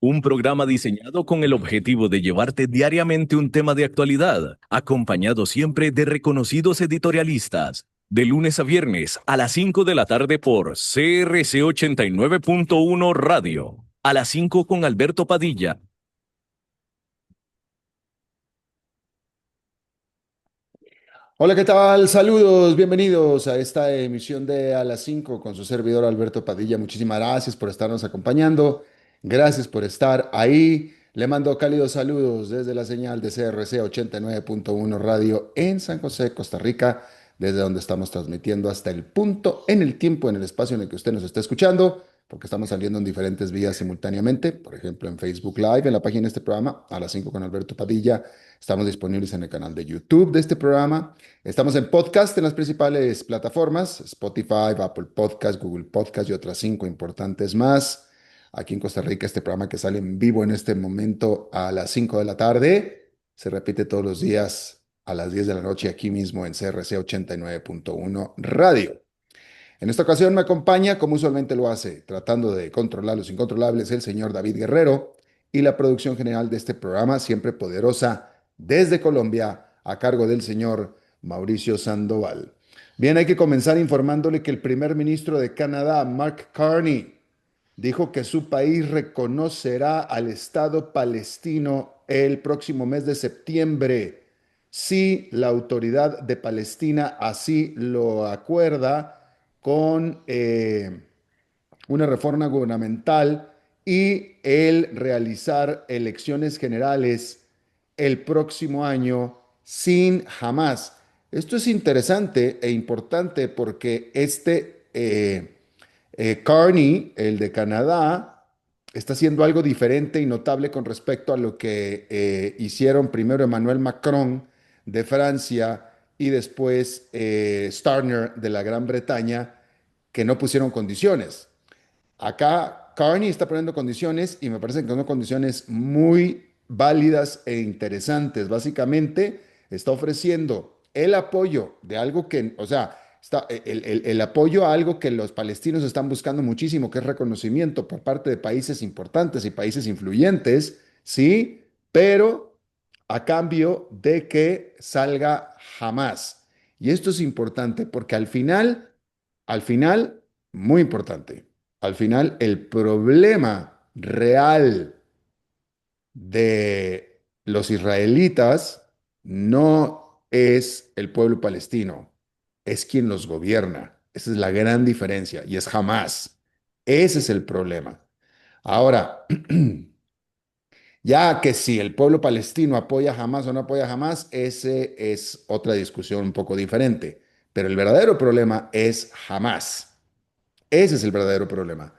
Un programa diseñado con el objetivo de llevarte diariamente un tema de actualidad, acompañado siempre de reconocidos editorialistas. De lunes a viernes a las 5 de la tarde por CRC 89.1 Radio. A las 5 con Alberto Padilla. Hola, ¿qué tal? Saludos, bienvenidos a esta emisión de A las 5 con su servidor Alberto Padilla. Muchísimas gracias por estarnos acompañando. Gracias por estar ahí. Le mando cálidos saludos desde la señal de CRC 89.1 Radio en San José, Costa Rica, desde donde estamos transmitiendo hasta el punto, en el tiempo, en el espacio en el que usted nos está escuchando, porque estamos saliendo en diferentes vías simultáneamente, por ejemplo en Facebook Live, en la página de este programa, A las 5 con Alberto Padilla. Estamos disponibles en el canal de YouTube de este programa. Estamos en podcast en las principales plataformas, Spotify, Apple Podcast, Google Podcast y otras 5 importantes más. Aquí en Costa Rica, este programa que sale en vivo en este momento a las 5 de la tarde, se repite todos los días a las 10 de la noche aquí mismo en CRC 89.1 Radio. En esta ocasión me acompaña, como usualmente lo hace, tratando de controlar los incontrolables, el señor David Guerrero y la producción general de este programa, siempre poderosa, desde Colombia, a cargo del señor Mauricio Sandoval. Bien, hay que comenzar informándole que el primer ministro de Canadá, Mark Carney, dijo que su país reconocerá al Estado palestino el próximo mes de septiembre si la autoridad de Palestina así lo acuerda con una reforma gubernamental y el realizar elecciones generales el próximo año sin Hamas. Esto es interesante e importante porque Carney, el de Canadá, está haciendo algo diferente y notable con respecto a lo que hicieron primero Emmanuel Macron de Francia y después Starmer de la Gran Bretaña, que no pusieron condiciones. Acá Carney está poniendo condiciones y me parece que son condiciones muy válidas e interesantes. Básicamente está ofreciendo el apoyo de algo que, o sea, el apoyo a algo que los palestinos están buscando muchísimo, que es reconocimiento por parte de países importantes y países influyentes, ¿sí? Pero a cambio de que salga Hamas. Y esto es importante porque al final, muy importante, al final el problema real de los israelitas no es el pueblo palestino, es quien los gobierna. Esa es la gran diferencia y es Hamas. Ese es el problema. Ahora, ya que si el pueblo palestino apoya a Hamas o no apoya a Hamas, ese es otra discusión un poco diferente. Pero el verdadero problema es Hamas. Ese es el verdadero problema.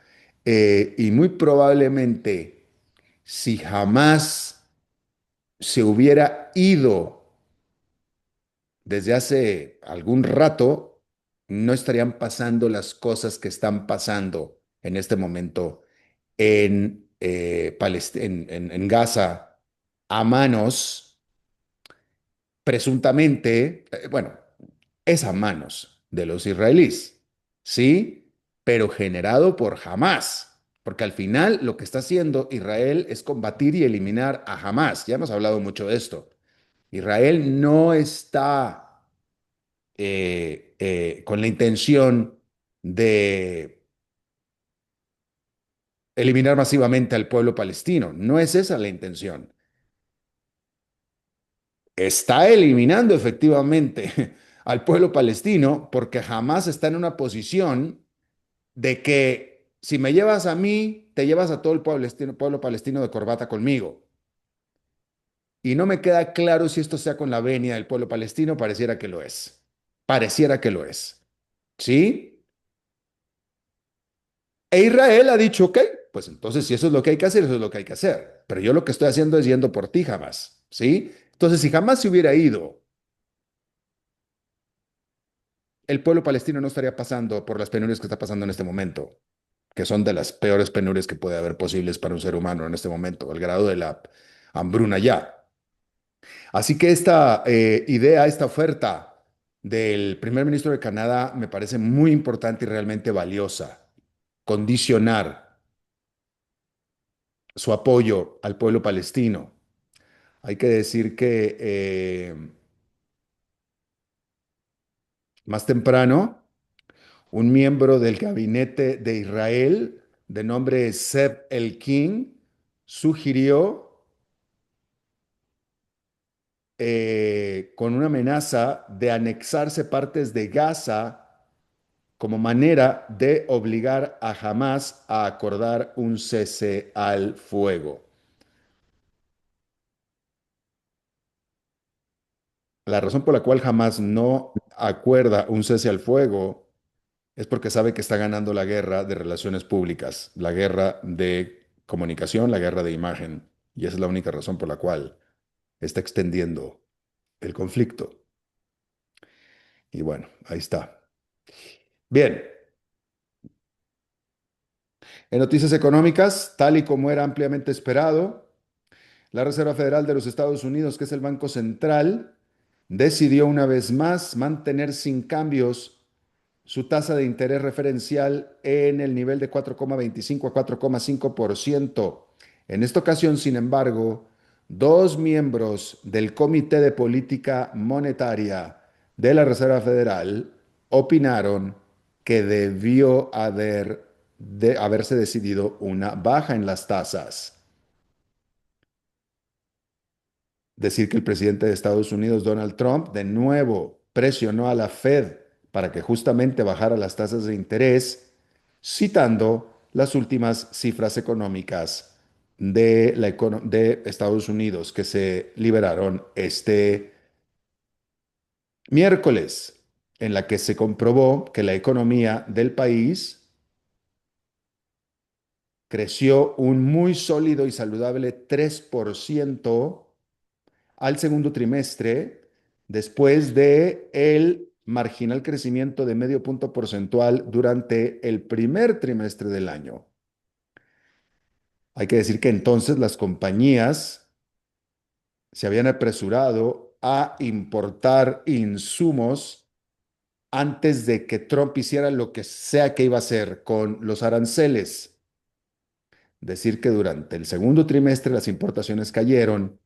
Y muy probablemente, si jamás se hubiera ido desde hace algún rato, no estarían pasando las cosas que están pasando en este momento en Gaza a manos, presuntamente, bueno, es a manos de los israelíes, ¿sí? Pero generado por Hamas, porque al final lo que está haciendo Israel es combatir y eliminar a Hamas. Ya hemos hablado mucho de esto. Israel no está con la intención de eliminar masivamente al pueblo palestino. No es esa la intención. Está eliminando efectivamente al pueblo palestino porque Hamas está en una posición de que si me llevas a mí, te llevas a todo el pueblo palestino de corbata conmigo. Y no me queda claro si esto sea con la venia del pueblo palestino, pareciera que lo es. Pareciera que lo es. ¿Sí? E Israel ha dicho, ok, pues entonces si eso es lo que hay que hacer, eso es lo que hay que hacer. Pero yo lo que estoy haciendo es yendo por ti jamás. ¿Sí? Entonces, si jamás se hubiera ido, el pueblo palestino no estaría pasando por las penurias que está pasando en este momento, que son de las peores penurias que puede haber posibles para un ser humano en este momento, al grado de la hambruna ya. Así que esta idea, esta oferta del primer ministro de Canadá me parece muy importante y realmente valiosa. Condicionar su apoyo al pueblo palestino. Hay que decir que más temprano, un miembro del gabinete de Israel, de nombre Seb Elkin, sugirió con una amenaza de anexarse partes de Gaza como manera de obligar a Hamas a acordar un cese al fuego. La razón por la cual Hamas no acuerda un cese al fuego es porque sabe que está ganando la guerra de relaciones públicas, la guerra de comunicación, la guerra de imagen. Y esa es la única razón por la cual está extendiendo el conflicto. Y bueno, ahí está. Bien, en noticias económicas, tal y como era ampliamente esperado, la Reserva Federal de los Estados Unidos, que es el Banco Central, decidió una vez más mantener sin cambios su tasa de interés referencial en el nivel de 4,25 a 4,5%. En esta ocasión, sin embargo, dos miembros del Comité de Política Monetaria de la Reserva Federal opinaron que debió haberse decidido una baja en las tasas. Decir que el presidente de Estados Unidos, Donald Trump, de nuevo presionó a la Fed para que justamente bajara las tasas de interés, citando las últimas cifras económicas de Estados Unidos que se liberaron este miércoles, en la que se comprobó que la economía del país creció un muy sólido y saludable 3% al segundo trimestre, después de el marginal crecimiento de medio punto porcentual durante el primer trimestre del año. Hay que decir que entonces las compañías se habían apresurado a importar insumos antes de que Trump hiciera lo que sea que iba a hacer con los aranceles. Decir que durante el segundo trimestre las importaciones cayeron,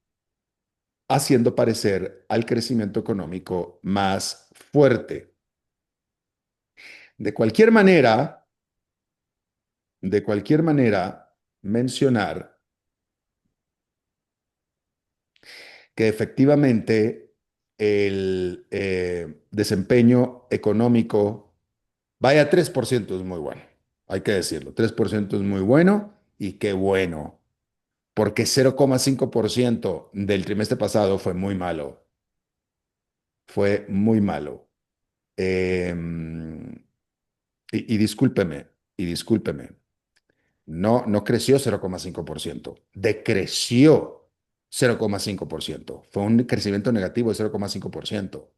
haciendo parecer al crecimiento económico más fuerte. De cualquier manera, de cualquier manera, mencionar que efectivamente el desempeño económico, vaya 3% es muy bueno, hay que decirlo, 3% es muy bueno y qué bueno, porque 0,5% del trimestre pasado fue muy malo, fue muy malo. Eh, y discúlpeme, y discúlpeme. No, no creció 0,5%, decreció 0,5%. Fue un crecimiento negativo de 0,5%.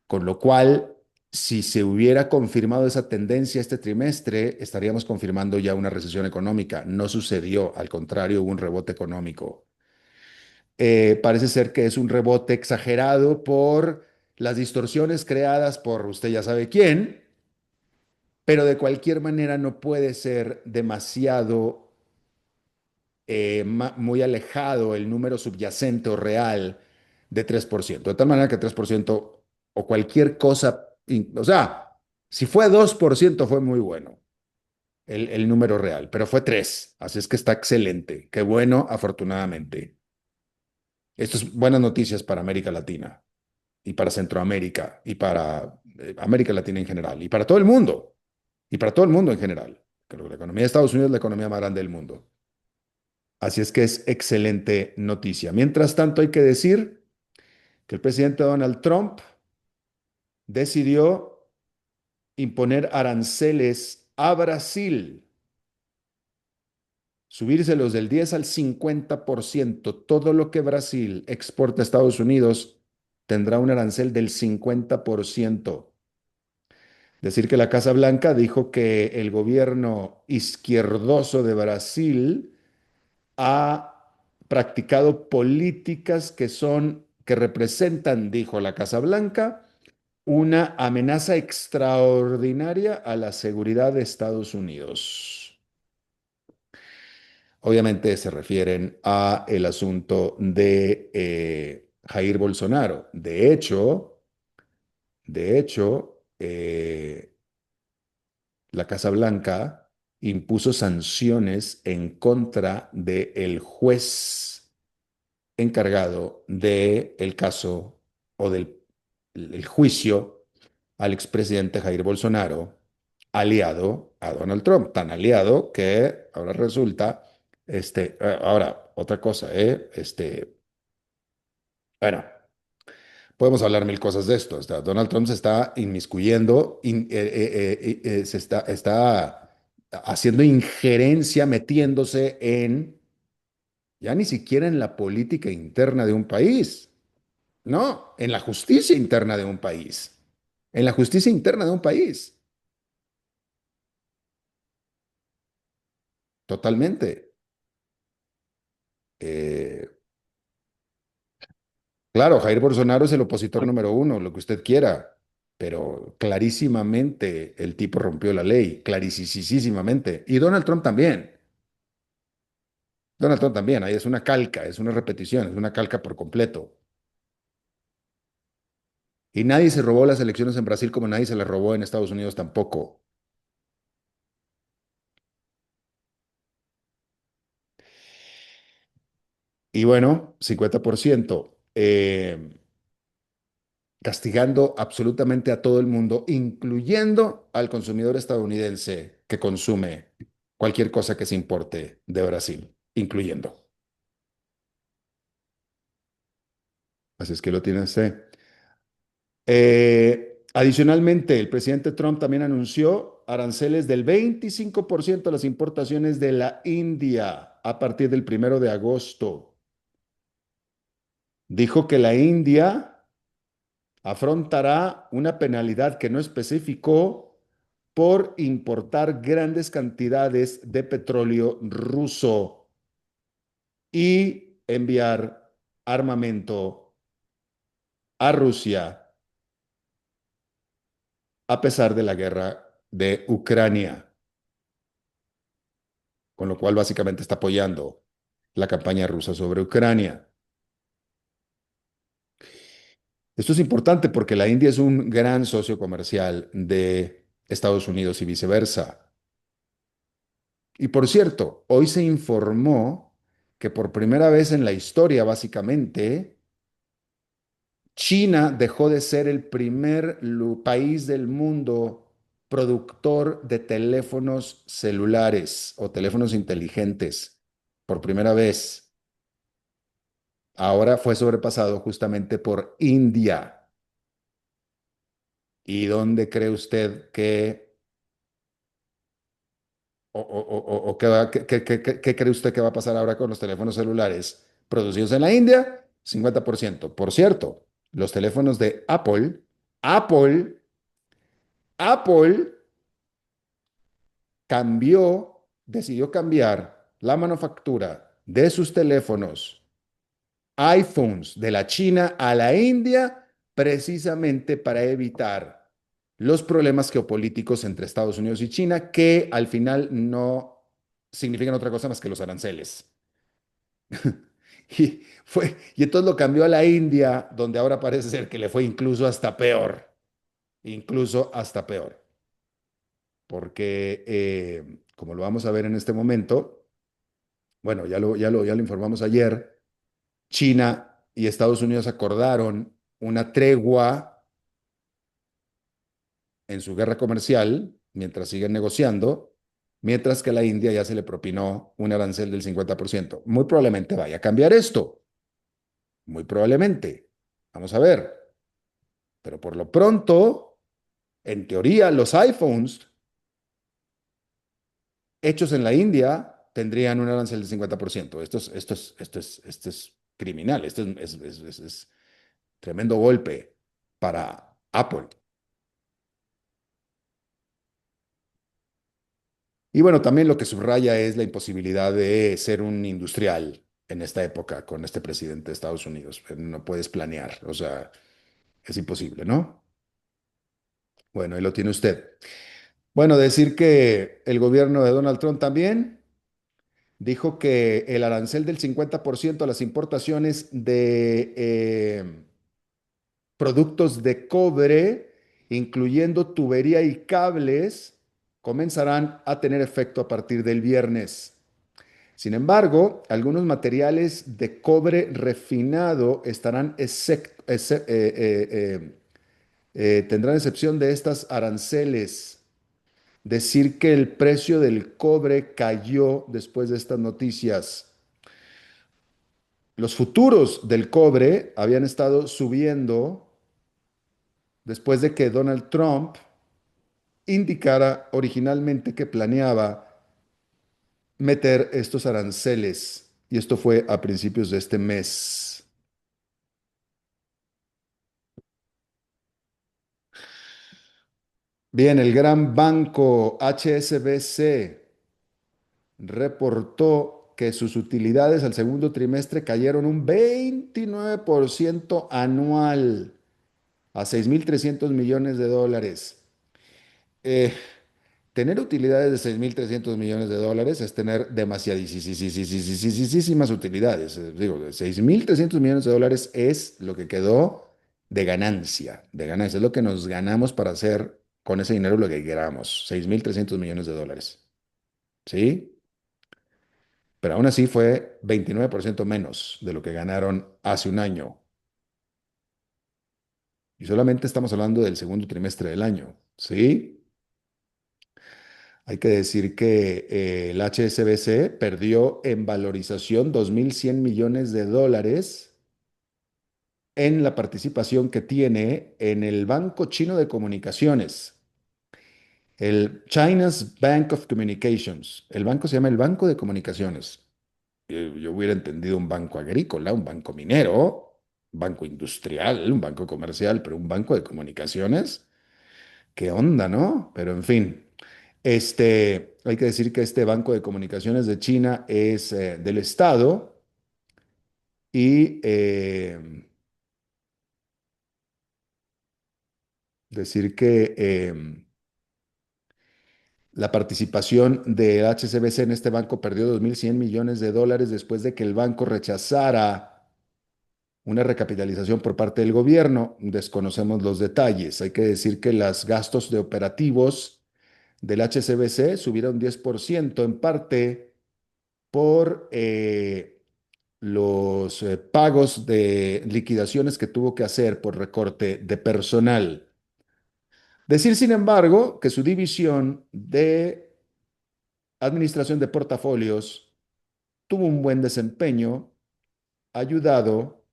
Con lo cual, si se hubiera confirmado esa tendencia este trimestre, estaríamos confirmando ya una recesión económica. No sucedió, al contrario, hubo un rebote económico. Parece ser que es un rebote exagerado por las distorsiones creadas por usted ya sabe quién, pero de cualquier manera no puede ser demasiado muy alejado el número subyacente o real de 3%. De tal manera que 3% o cualquier cosa, o sea, si fue 2% fue muy bueno el número real, pero fue 3. Así es que está excelente. Qué bueno, afortunadamente. Esto es buenas noticias para América Latina y para Centroamérica y para América Latina en general y para todo el mundo y para todo el mundo en general. Creo que la economía de Estados Unidos es la economía más grande del mundo. Así es que es excelente noticia. Mientras tanto, hay que decir que el presidente Donald Trump decidió imponer aranceles a Brasil, subírselos del 10 al 50%. Todo lo que Brasil exporta a Estados Unidos tendrá un arancel del 50%. Decir que la Casa Blanca dijo que el gobierno izquierdoso de Brasil ha practicado políticas que representan, dijo la Casa Blanca, una amenaza extraordinaria a la seguridad de Estados Unidos. Obviamente se refieren a el asunto de Jair Bolsonaro. De hecho, la Casa Blanca impuso sanciones en contra del juez encargado del caso o del el juicio al expresidente Jair Bolsonaro, aliado a Donald Trump, tan aliado que ahora resulta, ahora, otra cosa, bueno, podemos hablar mil cosas de esto. Donald Trump se está inmiscuyendo, está haciendo injerencia, metiéndose en, ya ni siquiera en la política interna de un país, no, en la justicia interna de un país, en la justicia interna de un país, totalmente. Eh, claro, Jair Bolsonaro es el opositor número uno, lo que usted quiera, pero clarísimamente el tipo rompió la ley, clarísimamente. Y Donald Trump también. Donald Trump también, ahí es una calca, es una repetición, es una calca por completo. Y nadie se robó las elecciones en Brasil como nadie se las robó en Estados Unidos tampoco. Y bueno, 50%, castigando absolutamente a todo el mundo, incluyendo al consumidor estadounidense que consume cualquier cosa que se importe de Brasil, incluyendo. Así es que lo tiene usted. Adicionalmente, el presidente Trump también anunció aranceles del 25% a las importaciones de la India a partir del 1 de agosto. Dijo que la India afrontará una penalidad que no especificó por importar grandes cantidades de petróleo ruso y enviar armamento a Rusia a pesar de la guerra de Ucrania, con lo cual básicamente está apoyando la campaña rusa sobre Ucrania. Esto es importante porque la India es un gran socio comercial de Estados Unidos y viceversa. Y por cierto, hoy se informó que por primera vez en la historia, básicamente, China dejó de ser el primer país del mundo productor de teléfonos celulares o teléfonos inteligentes. Por primera vez. Ahora fue sobrepasado justamente por India. ¿Y dónde cree usted que, o qué cree usted que va a pasar ahora con los teléfonos celulares producidos en la India? 50%. Por cierto, los teléfonos de Apple, Apple decidió cambiar la manufactura de sus teléfonos iPhones de la China a la India precisamente para evitar los problemas geopolíticos entre Estados Unidos y China, que al final no significan otra cosa más que los aranceles. Y entonces lo cambió a la India, donde ahora parece ser que le fue incluso hasta peor, porque como lo vamos a ver en este momento, bueno, ya lo informamos ayer. China y Estados Unidos acordaron una tregua en su guerra comercial mientras siguen negociando, mientras que a la India ya se le propinó un arancel del 50%. Muy probablemente vaya a cambiar esto, muy probablemente. Vamos a ver. Pero por lo pronto, en teoría, los iPhones hechos en la India tendrían un arancel del 50%. Esto es criminal, esto es tremendo golpe para Apple. Y bueno, también lo que subraya es la imposibilidad de ser un industrial en esta época con este presidente de Estados Unidos. No puedes planear, o sea, es imposible, ¿no? Bueno, ahí lo tiene usted. Bueno, decir que el gobierno de Donald Trump también Dijo que el arancel del 50% a las importaciones de productos de cobre, incluyendo tubería y cables, comenzarán a tener efecto a partir del viernes. Sin embargo, algunos materiales de cobre refinado tendrán excepción de estas aranceles. Decir que el precio del cobre cayó después de estas noticias. Los futuros del cobre habían estado subiendo después de que Donald Trump indicara originalmente que planeaba meter estos aranceles. Y esto fue a principios de este mes. Bien, el gran banco HSBC reportó que sus utilidades al segundo trimestre cayeron un 29% anual a 6.300 millones de dólares. Eh, Tener utilidades de 6.300 millones de dólares es tener demasiadísimas utilidades. Digo, 6.300 millones de dólares es lo que quedó de ganancia, de ganancia. Es lo que nos ganamos para hacer con ese dinero lo que queramos. 6.300 millones de dólares. ¿Sí? Pero aún así fue 29% menos de lo que ganaron hace un año. Y solamente estamos hablando del segundo trimestre del año. ¿Sí? Hay que decir que el HSBC perdió en valorización 2.100 millones de dólares en la participación que tiene en el Banco Chino de Comunicaciones, el China's Bank of Communications. El banco se llama el Banco de Comunicaciones. Yo hubiera entendido un banco agrícola, un banco minero, un banco industrial, un banco comercial, pero un banco de comunicaciones. ¿Qué onda, no? Pero en fin. Hay que decir que este Banco de Comunicaciones de China es del Estado y decir que la participación de HSBC en este banco perdió 2.100 millones de dólares después de que el banco rechazara una recapitalización por parte del gobierno. Desconocemos los detalles. Hay que decir que los gastos de operativos del HSBC subieron 10% en parte por los pagos de liquidaciones que tuvo que hacer por recorte de personal. Decir, sin embargo, que su división de administración de portafolios tuvo un buen desempeño, ayudado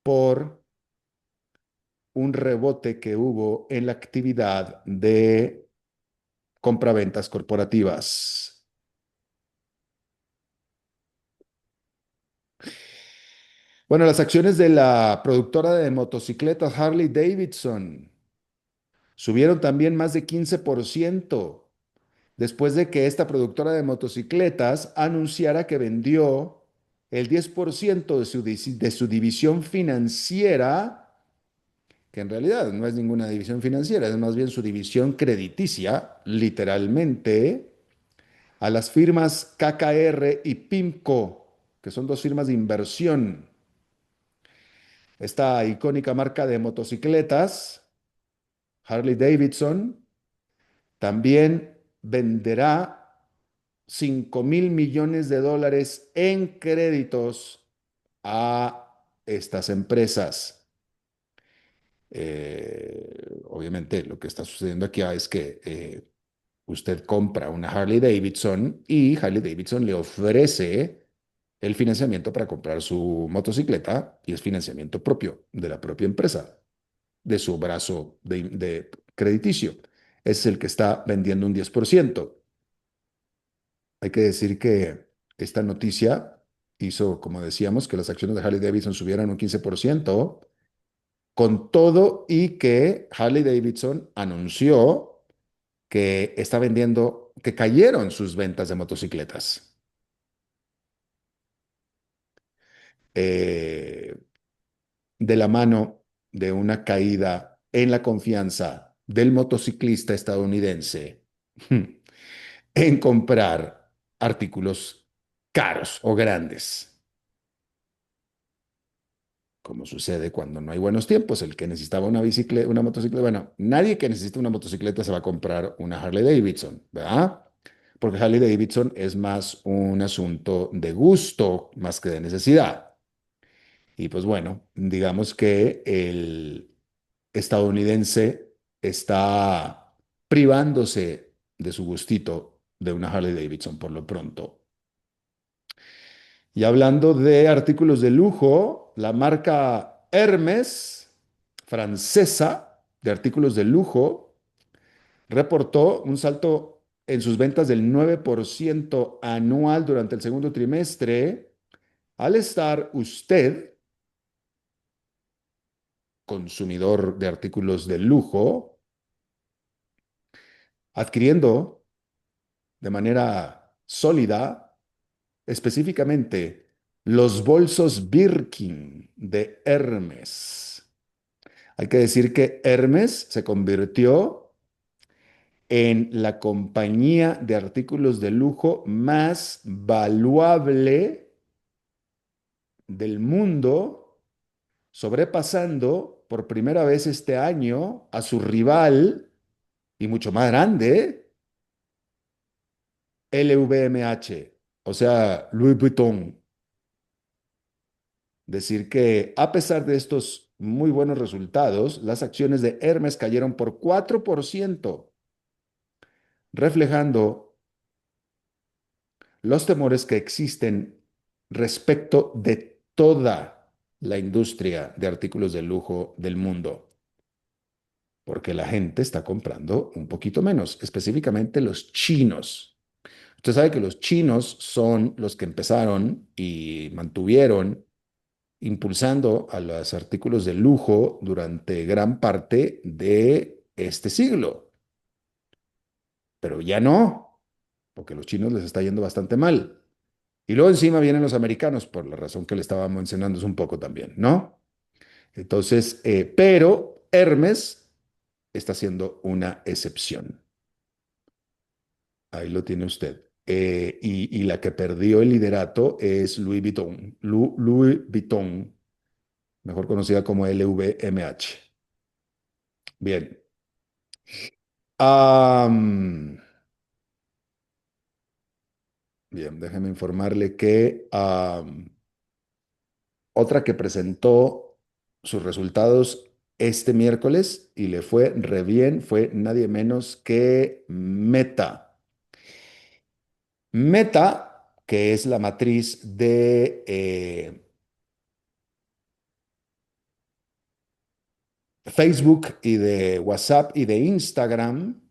por un rebote que hubo en la actividad de compraventas corporativas. Bueno, las acciones de la productora de motocicletas Harley Davidson subieron también más de 15% después de que esta productora de motocicletas anunciara que vendió el 10% de su división financiera, que en realidad no es ninguna división financiera, es más bien su división crediticia, literalmente, a las firmas KKR y PIMCO, que son dos firmas de inversión. Esta icónica marca de motocicletas, Harley Davidson, también venderá 5.000 millones de dólares en créditos a estas empresas. Obviamente lo que está sucediendo aquí es que usted compra una Harley Davidson y Harley Davidson le ofrece el financiamiento para comprar su motocicleta y es financiamiento propio de la propia empresa, de su brazo de crediticio. Es el que está vendiendo un 10%. Hay que decir que esta noticia hizo, como decíamos, que las acciones de Harley Davidson subieran un 15%, con todo y que Harley Davidson anunció que está vendiendo, que cayeron sus ventas de motocicletas. Eh, de la mano de una caída en la confianza del motociclista estadounidense en comprar artículos caros o grandes, como sucede cuando no hay buenos tiempos. El que necesitaba una bicicleta, una motocicleta, bueno, nadie que necesite una motocicleta se va a comprar una Harley Davidson, ¿verdad? Porque Harley Davidson es más un asunto de gusto más que de necesidad. Y pues bueno, digamos que el estadounidense está privándose de su gustito de una Harley Davidson por lo pronto. Y hablando de artículos de lujo, la marca Hermes, francesa de artículos de lujo, reportó un salto en sus ventas del 9% anual durante el segundo trimestre, al estar usted, consumidor de artículos de lujo, adquiriendo de manera sólida, específicamente los bolsos Birkin de Hermes. Hay que decir que Hermes se convirtió en la compañía de artículos de lujo más valuable del mundo, sobrepasando por primera vez este año a su rival y mucho más grande, LVMH, o sea, Louis Vuitton. Decir que a pesar de estos muy buenos resultados, las acciones de Hermes cayeron por 4%, reflejando los temores que existen respecto de toda la industria de artículos de lujo del mundo, porque la gente está comprando un poquito menos, específicamente los chinos. Usted sabe que los chinos son los que empezaron y mantuvieron impulsando a los artículos de lujo durante gran parte de este siglo, pero ya no, porque a los chinos les está yendo bastante mal. Y luego encima vienen los americanos, por la razón que le estaba mencionando es un poco también, ¿no? Entonces, pero Hermes está siendo una excepción. Ahí lo tiene usted. Y la que perdió el liderato es Louis Vuitton, Louis Vuitton, mejor conocida como LVMH. Bien. Am, bien, déjeme informarle que otra que presentó sus resultados este miércoles y le fue re bien fue nadie menos que Meta. Meta, que es la matriz de Facebook y de WhatsApp y de Instagram.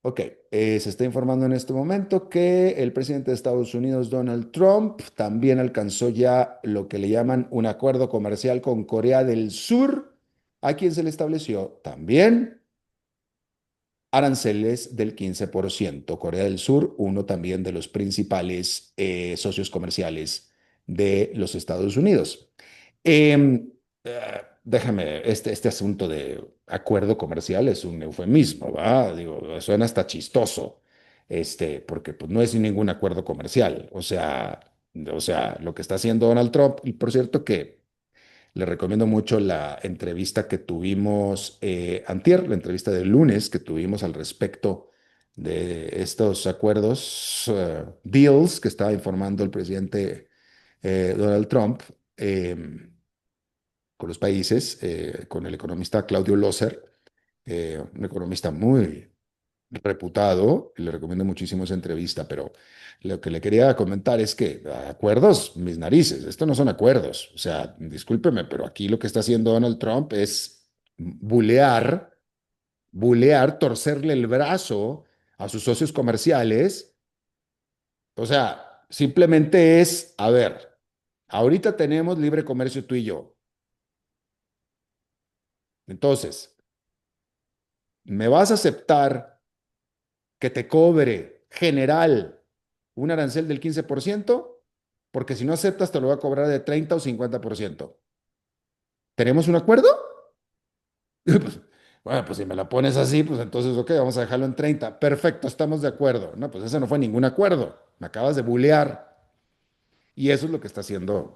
Ok, se está informando en este momento que el presidente de Estados Unidos, Donald Trump, también alcanzó ya lo que le llaman un acuerdo comercial con Corea del Sur, a quien se le estableció también aranceles del 15%. Corea del Sur, uno también de los principales socios comerciales de los Estados Unidos. Déjame, este asunto de acuerdo comercial es un eufemismo, ¿va? Digo, suena hasta chistoso, porque pues, no es ningún acuerdo comercial. O sea, lo que está haciendo Donald Trump, y por cierto que le recomiendo mucho la entrevista que tuvimos antier, la entrevista del lunes que tuvimos al respecto de estos acuerdos, deals que estaba informando el presidente Donald Trump con los países, con el economista Claudio Lozer, un economista muy reputado, y le recomiendo muchísimo esa entrevista, pero lo que le quería comentar es que acuerdos, mis narices, esto no son acuerdos. O sea, discúlpeme, pero aquí lo que está haciendo Donald Trump es bulear, bulear, torcerle el brazo a sus socios comerciales. O sea, simplemente es, a ver, ahorita tenemos libre comercio tú y yo. Entonces, ¿me vas a aceptar que te cobre general un arancel del 15%? Porque si no aceptas, te lo va a cobrar de 30 o 50%. ¿Tenemos un acuerdo? Bueno, pues si me la pones así, pues entonces, ok, vamos a dejarlo en 30. Perfecto, estamos de acuerdo. No, pues ese no fue ningún acuerdo. Me acabas de bullear. Y eso es lo que está haciendo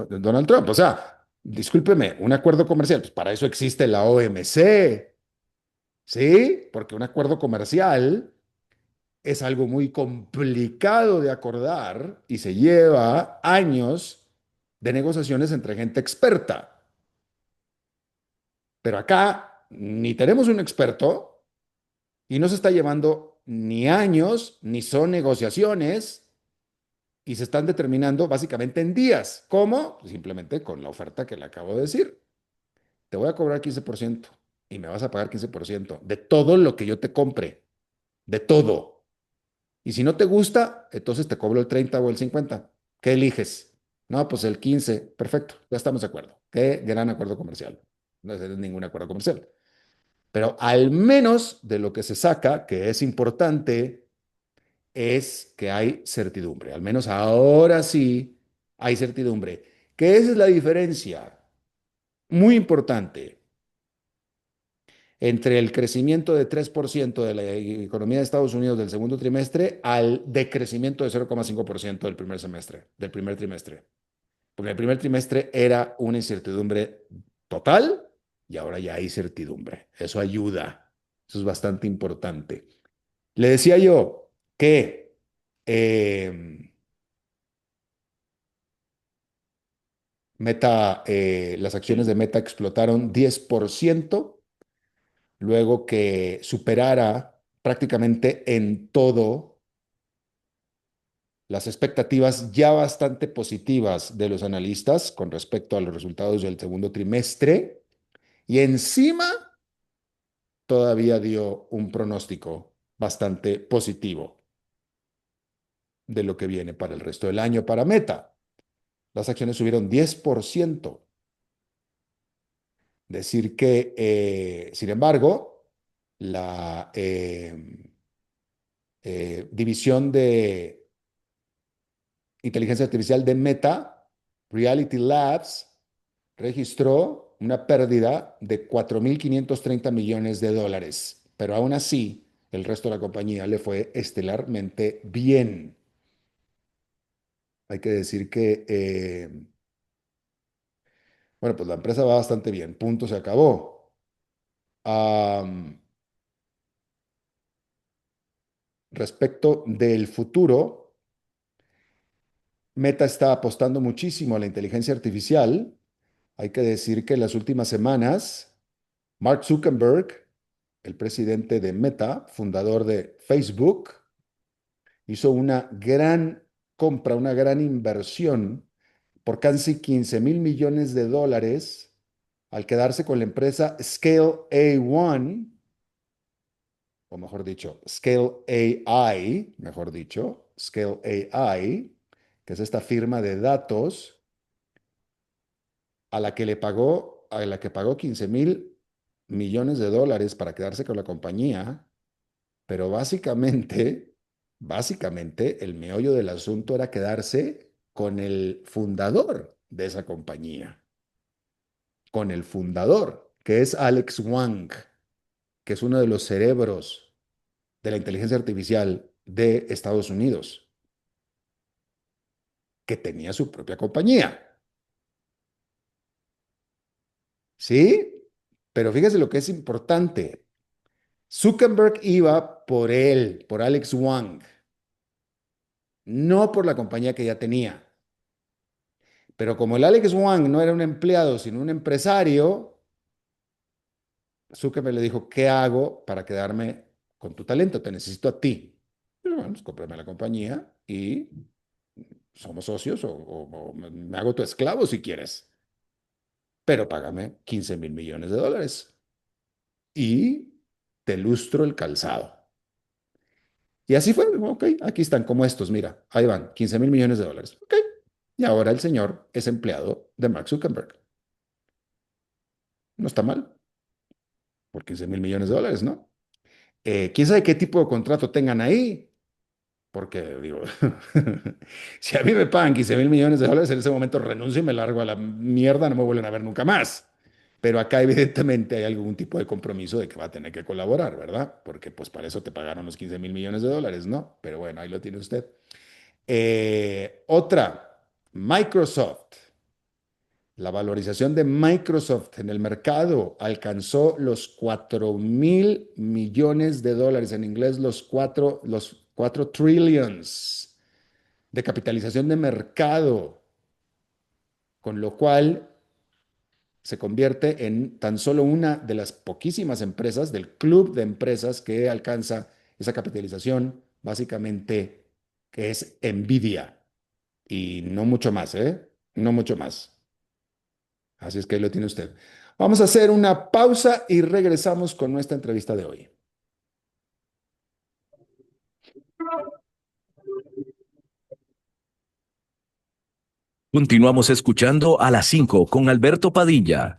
Donald Trump. O sea, discúlpeme, un acuerdo comercial, pues para eso existe la OMC, ¿sí? Porque un acuerdo comercial es algo muy complicado de acordar y se lleva años de negociaciones entre gente experta. Pero acá ni tenemos un experto y no se está llevando ni años, ni son negociaciones y se están determinando básicamente en días. ¿Cómo? Pues simplemente con la oferta que le acabo de decir. Te voy a cobrar 15% y me vas a pagar 15% de todo lo que yo te compre, de todo. Y si no te gusta, entonces te cobro el 30 o el 50. ¿Qué eliges? No, pues el 15. Perfecto, ya estamos de acuerdo. Qué gran acuerdo comercial. No es ningún acuerdo comercial. Pero al menos de lo que se saca, que es importante, es que hay certidumbre. Al menos ahora sí hay certidumbre. ¿Qué esa es la diferencia? Muy importante entre el crecimiento de 3% de la economía de Estados Unidos del segundo trimestre al decrecimiento de 0,5% del primer semestre, del primer trimestre. Porque el primer trimestre era una incertidumbre total y ahora ya hay certidumbre. Eso ayuda. Eso es bastante importante. Le decía yo que las acciones de Meta explotaron 10% luego que superara prácticamente en todo las expectativas ya bastante positivas de los analistas con respecto a los resultados del segundo trimestre y encima todavía dio un pronóstico bastante positivo de lo que viene para el resto del año para Meta. Las acciones subieron 10%. Decir que, sin embargo, la división de inteligencia artificial de Meta, Reality Labs, registró una pérdida de 4.530 millones de dólares, pero aún así el resto de la compañía le fue estelarmente bien. Hay que decir que, bueno, pues la empresa va bastante bien, punto, se acabó. Am, Respecto del futuro, Meta está apostando muchísimo a la inteligencia artificial. Hay que decir que en las últimas semanas, Mark Zuckerberg, el presidente de Meta, fundador de Facebook, hizo una gran compra, una gran inversión por casi 15.000 millones de dólares al quedarse con la empresa Scale A1, o mejor dicho, Scale AI, mejor dicho, Scale AI, que es esta firma de datos a la que pagó 15.000 millones de dólares para quedarse con la compañía, pero básicamente el meollo del asunto era quedarse con el fundador de esa compañía, con el fundador, que es Alex Wang, que es uno de los cerebros de la inteligencia artificial de Estados Unidos, que tenía su propia compañía. ¿Sí? Pero fíjese lo que es importante. Zuckerberg iba por él, por Alex Wang, no por la compañía que ya tenía. Pero como el Alex Wang no era un empleado, sino un empresario, Zuckerberg le dijo, ¿qué hago para quedarme con tu talento? Te necesito a ti. Y bueno, pues cómprame la compañía y somos socios o me hago tu esclavo si quieres, pero págame 15.000 millones de dólares y te lustro el calzado. Y así fue, ok, aquí están como estos, mira, ahí van, 15.000 millones de dólares. Ok, y ahora el señor es empleado de Mark Zuckerberg. No está mal, por 15.000 millones de dólares, ¿no? ¿Quién sabe qué tipo de contrato tengan ahí? Porque, digo, si a mí me pagan 15.000 millones de dólares, en ese momento renuncio y me largo a la mierda, no me vuelven a ver nunca más. pero acá evidentemente hay algún tipo de compromiso de que va a tener que colaborar, ¿verdad? Porque pues para eso te pagaron los 15.000 millones de dólares, ¿no? Pero bueno, ahí lo tiene usted. Otra, Microsoft. La valorización de Microsoft en el mercado alcanzó los 4.000 millones de dólares, en inglés los cuatro trillions de capitalización de mercado, con lo cual se convierte en tan solo una de las poquísimas empresas del club de empresas que alcanza esa capitalización, básicamente, que es Nvidia. Y no mucho más, ¿eh? No mucho más. Así es que ahí lo tiene usted. Vamos a hacer una pausa y regresamos con nuestra entrevista de hoy. Continuamos escuchando a las 5 con Alberto Padilla.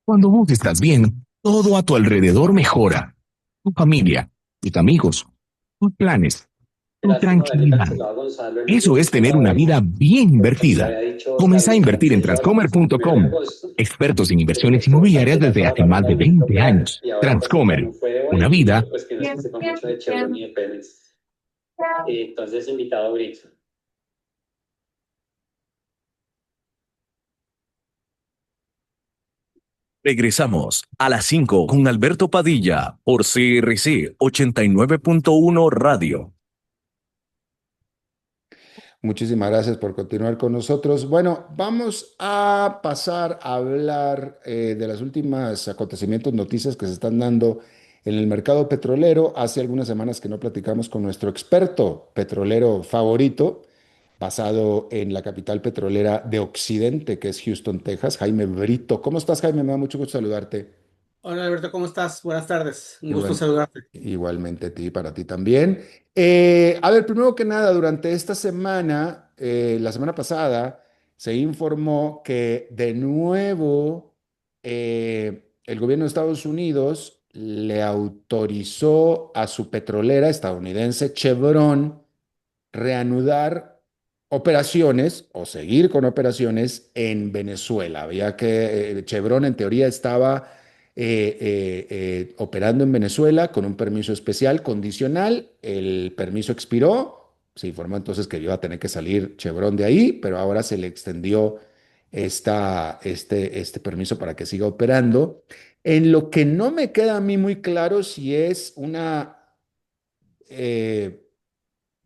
Cuando vos estás bien, todo a tu alrededor mejora. Tu familia, tus amigos, tus planes, tu Lástima haberle tranquilidad. cancelado a Gonzalo el Eso es proyecto tener la una vez, vida bien porque él me invertida. había dicho Comienza a darle invertir en chance solo hasta el 1 de transcomer.com. agosto, Expertos en pero inversiones pues como esta inmobiliarias empresa desde toda hace la más vida de en nuestro 20 plan años. y ahora pues el Transcomer, plan fue de una hoy y vida. yo pues que no sepa mucho de Chevron y de Pemex, entonces invitado a Brix. Regresamos a las 5 con Alberto Padilla por CRC 89.1 Radio. Muchísimas gracias por continuar con nosotros. Bueno, vamos a pasar a hablar de los últimos acontecimientos, noticias que se están dando en el mercado petrolero. Hace algunas semanas que no platicamos con nuestro experto petrolero favorito, basado en la capital petrolera de Occidente, que es Houston, Texas, Jaime Brito. ¿Cómo estás, Jaime? Me da mucho gusto saludarte. Hola Alberto, ¿cómo estás? Buenas tardes, un gusto Igual, saludarte. igualmente a ti, para ti también. A ver, primero que nada, durante esta semana, la semana pasada, se informó que de nuevo el gobierno de Estados Unidos le autorizó a su petrolera estadounidense Chevron reanudar operaciones o seguir con operaciones en Venezuela. Había que Chevron en teoría estaba operando en Venezuela con un permiso especial condicional. El permiso expiró. Se informó entonces que iba a tener que salir Chevron de ahí, pero ahora se le extendió este permiso para que siga operando. En lo que no me queda a mí muy claro si es una eh,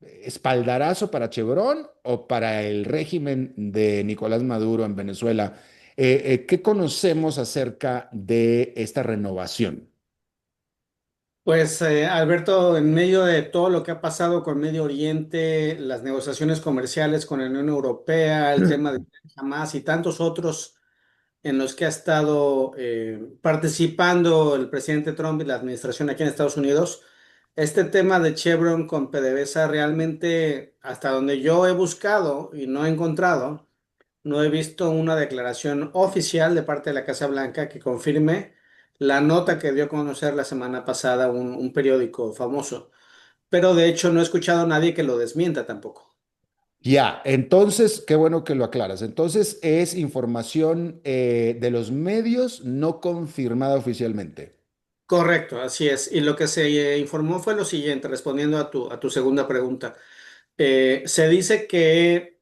espaldarazo para Chevron o para el régimen de Nicolás Maduro en Venezuela. ¿Qué conocemos acerca de esta renovación? Pues Alberto, en medio de todo lo que ha pasado con Medio Oriente, las negociaciones comerciales con la Unión Europea, el tema de Hamas y tantos otros en los que ha estado participando el presidente Trump y la administración aquí en Estados Unidos, este tema de Chevron con PDVSA realmente, hasta donde yo he buscado y no he encontrado, no he visto una declaración oficial de parte de la Casa Blanca que confirme la nota que dio a conocer la semana pasada un periódico famoso. Pero de hecho no he escuchado a nadie que lo desmienta tampoco. Ya, entonces, qué bueno que lo aclaras. Entonces, es información de los medios no confirmada oficialmente. Correcto, así es. Y lo que se informó fue lo siguiente, respondiendo a tu segunda pregunta. Se dice que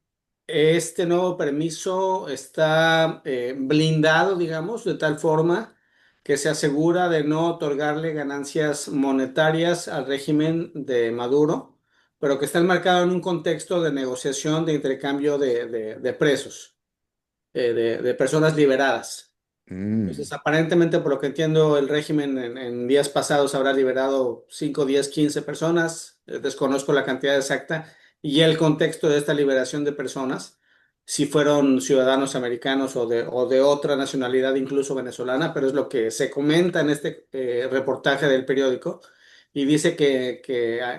este nuevo permiso está blindado, digamos, de tal forma que se asegura de no otorgarle ganancias monetarias al régimen de Maduro, pero que está enmarcado en un contexto de negociación, de intercambio de presos, de personas liberadas. Mm. Entonces, aparentemente, por lo que entiendo, el régimen en días pasados habrá liberado 5, 10, 15 personas. Desconozco la cantidad exacta y el contexto de esta liberación de personas, si fueron ciudadanos americanos o de otra nacionalidad, incluso venezolana, pero es lo que se comenta en este reportaje del periódico. Y dice que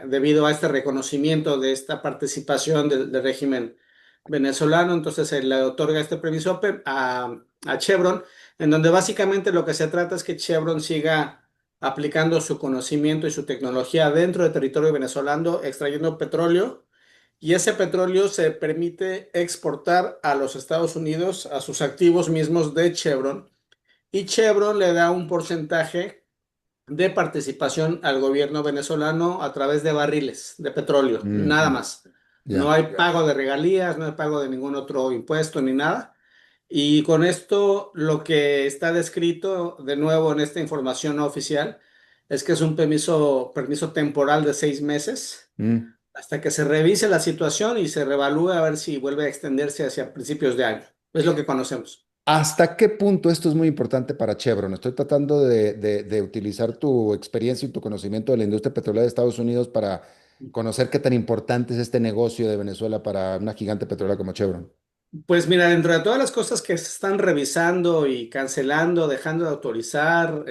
debido a este reconocimiento de esta participación del régimen venezolano, entonces se le otorga este permiso a Chevron, en donde básicamente lo que se trata es que Chevron siga aplicando su conocimiento y su tecnología dentro del territorio venezolano, extrayendo petróleo y ese petróleo se permite exportar a los Estados Unidos, a sus activos mismos de Chevron, y Chevron le da un porcentaje de participación al gobierno venezolano a través de barriles de petróleo, nada Ujú. más. No Ya. hay pago de regalías, no hay pago de ningún otro impuesto ni nada. Y con esto lo que está descrito de nuevo en esta información no oficial es que es un permiso temporal de 6 meses Mm. hasta que se revise la situación y se revalúe a ver si vuelve a extenderse hacia principios de año. Es lo que conocemos. ¿Hasta qué punto esto es muy importante para Chevron? Estoy tratando de utilizar tu experiencia y tu conocimiento de la industria petrolera de Estados Unidos para conocer qué tan importante es este negocio de Venezuela para una gigante petrolera como Chevron. Pues mira, dentro de todas las cosas que se están revisando y cancelando, dejando de autorizar,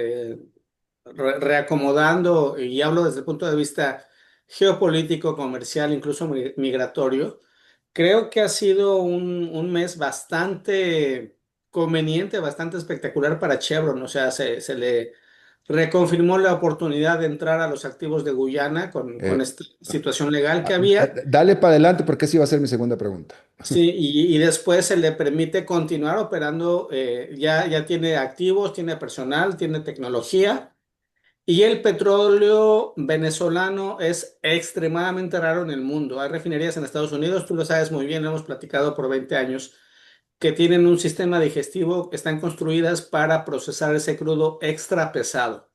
reacomodando, y hablo desde el punto de vista geopolítico, comercial, incluso migratorio, creo que ha sido un mes bastante conveniente, bastante espectacular para Chevron. O sea, se le reconfirmó la oportunidad de entrar a los activos de Guyana con Eh, esta situación legal que ah, había. Dale para adelante porque esa iba a ser mi segunda pregunta. Sí, y después se le permite continuar operando, ya tiene activos, tiene personal, tiene tecnología, y el petróleo venezolano es extremadamente raro en el mundo. Hay refinerías en Estados Unidos, tú lo sabes muy bien, lo hemos platicado por 20 años, que tienen un sistema digestivo que están construidas para procesar ese crudo extra pesado,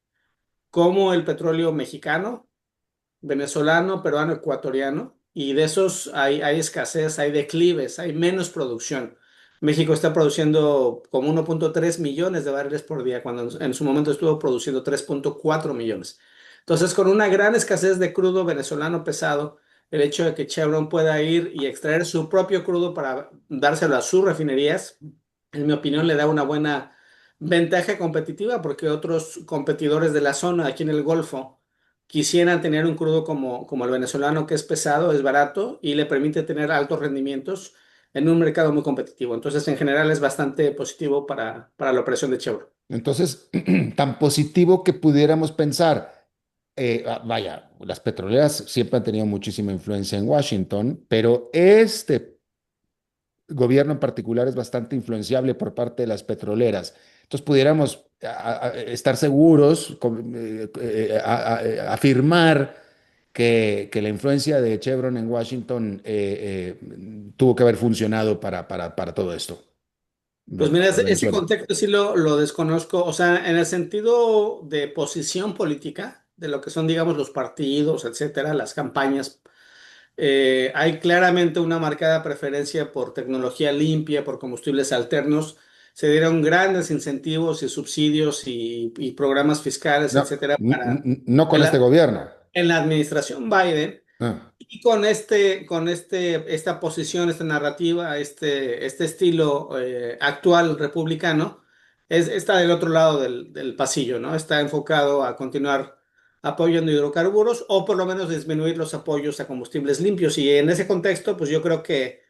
como el petróleo mexicano, venezolano, peruano, ecuatoriano, y de esos hay escasez, hay declives, hay menos producción. México está produciendo como 1.3 millones de barriles por día, cuando en su momento estuvo produciendo 3.4 millones. Entonces, con una gran escasez de crudo venezolano pesado, el hecho de que Chevron pueda ir y extraer su propio crudo para dárselo a sus refinerías, en mi opinión, le da una buena ventaja competitiva porque otros competidores de la zona aquí en el Golfo quisieran tener un crudo como el venezolano, que es pesado, es barato y le permite tener altos rendimientos en un mercado muy competitivo. Entonces, en general, es bastante positivo para la operación de Chevron. Entonces, tan positivo que pudiéramos pensar, vaya, las petroleras siempre han tenido muchísima influencia en Washington, pero este gobierno en particular es bastante influenciable por parte de las petroleras. Entonces pudiéramos estar seguros, afirmar que la influencia de Chevron en Washington tuvo que haber funcionado para todo esto, Pues mira, para ese Venezuela. contexto sí lo desconozco. O sea, en el sentido de posición política, de lo que son, digamos, los partidos, etcétera, las campañas, hay claramente una marcada preferencia por tecnología limpia, por combustibles alternos. Se dieron grandes incentivos y subsidios y programas fiscales, No, etcétera, para no con en este la, gobierno. en la administración Biden. Ah, Y esta posición, esta narrativa, este estilo actual republicano, está del otro lado del pasillo, ¿no? Está enfocado a continuar apoyando hidrocarburos o por lo menos disminuir los apoyos a combustibles limpios. Y en ese contexto, pues yo creo que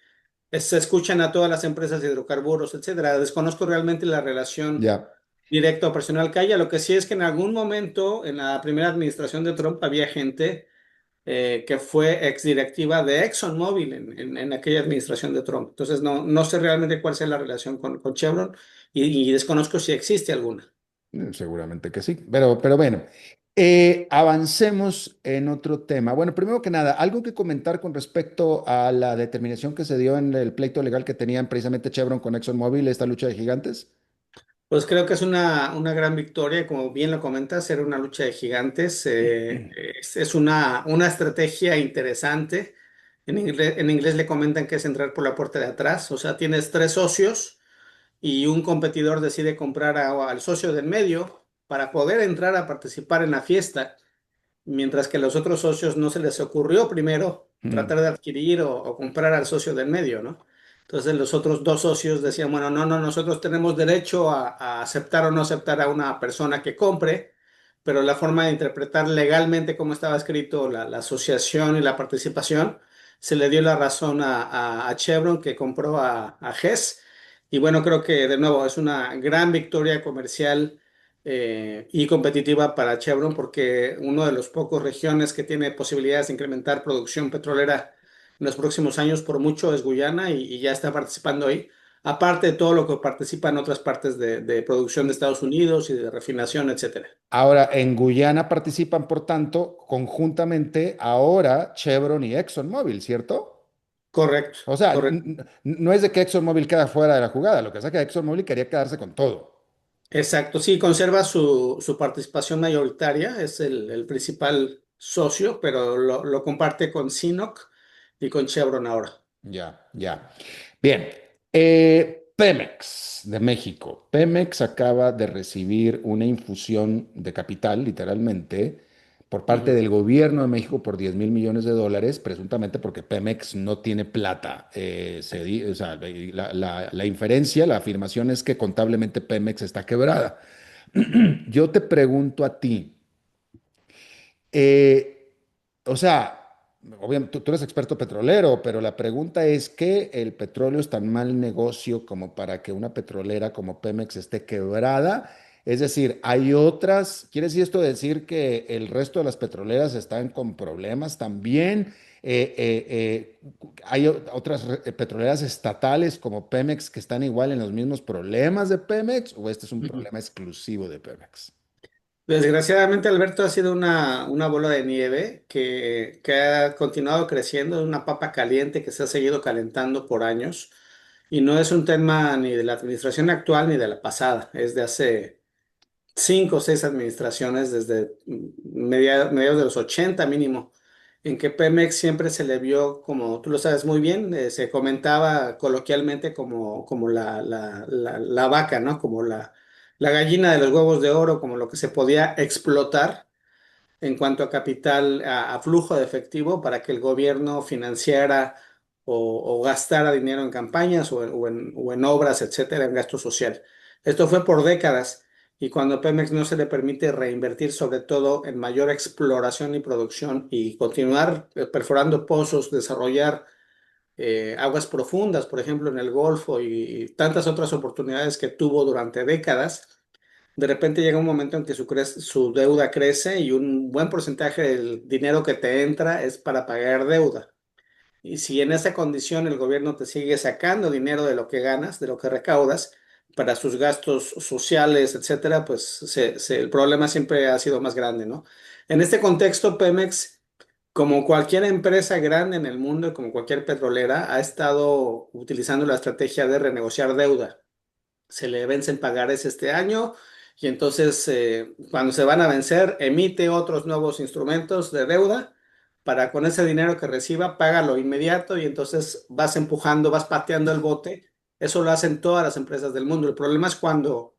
se escuchan a todas las empresas de hidrocarburos, etcétera. Desconozco realmente la relación ya. directa o personal que haya. Lo que sí es que en algún momento, en la primera administración de Trump, había gente que fue exdirectiva de ExxonMobil en aquella administración de Trump. Entonces, no sé realmente cuál sea la relación con Chevron y desconozco si existe alguna. Seguramente que sí, pero bueno, avancemos en otro tema. Bueno, primero que nada, algo que comentar con respecto a la determinación que se dio en el pleito legal que tenían precisamente Chevron con ExxonMobil, esta lucha de gigantes. Pues creo que es una gran victoria, como bien lo comentas, era una lucha de gigantes, es una estrategia interesante. En inglés le comentan que es entrar por la puerta de atrás, o sea, tienes tres socios y un competidor decide comprar al socio del medio para poder entrar a participar en la fiesta, mientras que a los otros socios no se les ocurrió primero Mm. tratar de adquirir o comprar al socio del medio, ¿no? Entonces los otros dos socios decían, bueno, no, nosotros tenemos derecho a aceptar o no aceptar a una persona que compre, pero la forma de interpretar legalmente cómo estaba escrito la asociación y la participación, se le dio la razón a Chevron, que compró a Hess. Y bueno, creo que de nuevo es una gran victoria comercial y competitiva para Chevron, porque uno de los pocos regiones que tiene posibilidades de incrementar producción petrolera en los próximos años por mucho es Guyana y ya está participando ahí, aparte de todo lo que participa en otras partes de producción de Estados Unidos y de refinación, etcétera. Ahora, en Guyana participan, por tanto, conjuntamente ahora Chevron y ExxonMobil, ¿cierto? Correcto, O sea, correcto. no es de que ExxonMobil queda fuera de la jugada, lo que pasa es que ExxonMobil quería quedarse con todo. Exacto, sí, conserva su participación mayoritaria, es el principal socio, pero lo comparte con CNOOC y con Chevron ahora. Ya, ya. Bien. Pemex de México. Pemex acaba de recibir una infusión de capital, literalmente, por parte Ujú. del gobierno de México por 10.000 millones de dólares, presuntamente porque Pemex no tiene plata. O sea, la inferencia, la afirmación es que contablemente Pemex está quebrada. Yo te pregunto a ti. Eh, o sea, obviamente tú eres experto petrolero, pero la pregunta es que el petróleo es tan mal negocio como para que una petrolera como Pemex esté quebrada. Es decir, hay otras, ¿quiere decir esto decir que el resto de las petroleras están con problemas también? Hay otras petroleras estatales como Pemex que están igual en los mismos problemas de Pemex, o este es un Ujú. problema exclusivo de Pemex. Desgraciadamente, Alberto, ha sido una bola de nieve que ha continuado creciendo, es una papa caliente que se ha seguido calentando por años y no es un tema ni de la administración actual ni de la pasada, es de hace 5 o 6 administraciones desde mediados de los 80 mínimo, en que Pemex siempre se le vio, como tú lo sabes muy bien, se comentaba coloquialmente como la vaca, ¿no? Como la gallina de los huevos de oro, como lo que se podía explotar en cuanto a capital, a flujo de efectivo para que el gobierno financiara o gastara dinero en campañas o en obras, etcétera, en gasto social. Esto fue por décadas y cuando Pemex no se le permite reinvertir sobre todo en mayor exploración y producción y continuar perforando pozos, desarrollar aguas profundas, por ejemplo, en el Golfo y tantas otras oportunidades que tuvo durante décadas, de repente llega un momento en que su deuda crece y un buen porcentaje del dinero que te entra es para pagar deuda. Y si en esa condición el gobierno te sigue sacando dinero de lo que ganas, de lo que recaudas, para sus gastos sociales, etcétera, pues el problema siempre ha sido más grande, ¿no? En este contexto, Pemex, como cualquier empresa grande en el mundo, y como cualquier petrolera, ha estado utilizando la estrategia de renegociar deuda. Se le vencen pagares este año y entonces cuando se van a vencer emite otros nuevos instrumentos de deuda para con ese dinero que reciba págalo inmediato y entonces vas empujando, vas pateando el bote. Eso lo hacen todas las empresas del mundo. El problema es cuando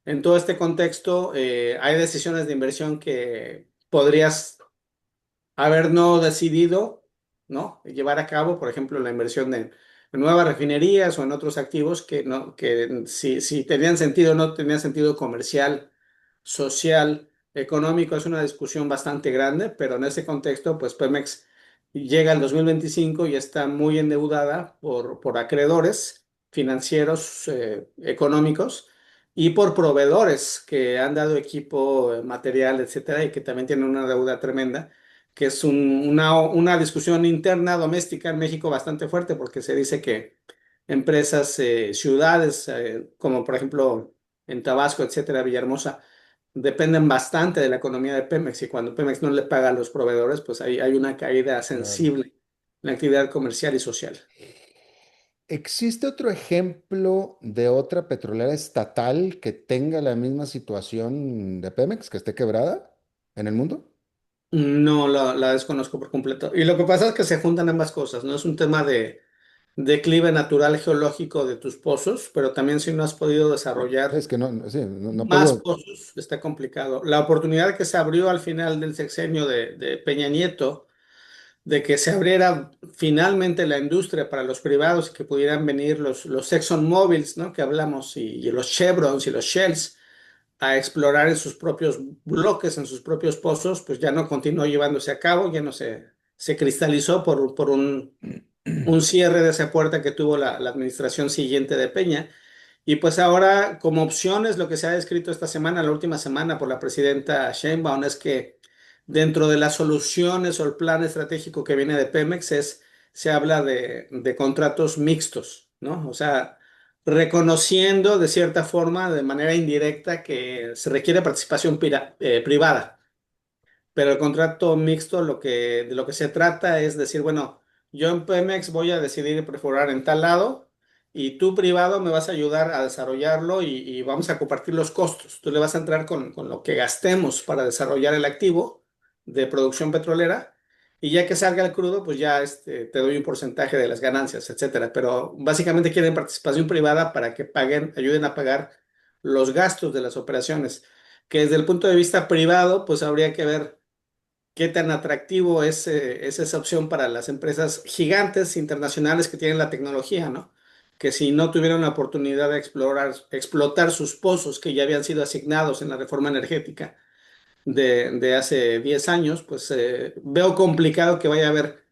en todo este contexto hay decisiones de inversión que podrías haber no decidido, ¿no? Llevar a cabo, por ejemplo, la inversión en nuevas refinerías o en otros activos que, no, que si tenían sentido o no tenían sentido comercial, social, económico, es una discusión bastante grande, pero en ese contexto, pues Pemex llega al 2025 y está muy endeudada por acreedores financieros, económicos y por proveedores que han dado equipo, material, etcétera, y que también tienen una deuda tremenda que es una discusión interna doméstica en México bastante fuerte, porque se dice que empresas, ciudades, como por ejemplo en Tabasco, etcétera, Villahermosa, dependen bastante de la economía de Pemex y cuando Pemex no le paga a los proveedores, pues hay una caída Claro. sensible en la actividad comercial y social. ¿Existe otro ejemplo de otra petrolera estatal que tenga la misma situación de Pemex, que esté quebrada en el mundo? No la desconozco por completo. Y lo que pasa es que se juntan ambas cosas, ¿no? Es un tema de declive natural geológico de tus pozos, pero también si no has podido desarrollar Es que no, sí, no más puedo. pozos, está complicado. La oportunidad que se abrió al final del sexenio de Peña Nieto, de que se abriera finalmente la industria para los privados y que pudieran venir los ExxonMobils, ¿no? Que hablamos, y los Chevrons y los Shells a explorar en sus propios bloques, en sus propios pozos, pues ya no continuó llevándose a cabo, ya no se cristalizó por un cierre de esa puerta que tuvo la administración siguiente de Peña. Y pues ahora, como opciones, lo que se ha descrito esta semana, la última semana, por la presidenta Sheinbaum, es que dentro de las soluciones o el plan estratégico que viene de Pemex es se habla de contratos mixtos, ¿no? O sea, reconociendo de cierta forma, de manera indirecta, que se requiere participación privada. Pero el contrato mixto de lo que se trata es decir, bueno, yo en Pemex voy a decidir perforar en tal lado y tú privado me vas a ayudar a desarrollarlo y vamos a compartir los costos. Tú le vas a entrar con lo que gastemos para desarrollar el activo de producción petrolera y ya que salga el crudo, pues ya te doy un porcentaje de las ganancias, etcétera. Pero básicamente quieren participación privada para que paguen, ayuden a pagar los gastos de las operaciones, que desde el punto de vista privado, pues habría que ver qué tan atractivo es esa opción para las empresas gigantes internacionales que tienen la tecnología, ¿no? Que si no tuvieran la oportunidad de explotar sus pozos que ya habían sido asignados en la reforma energética de hace 10 años, pues veo complicado que vaya a haber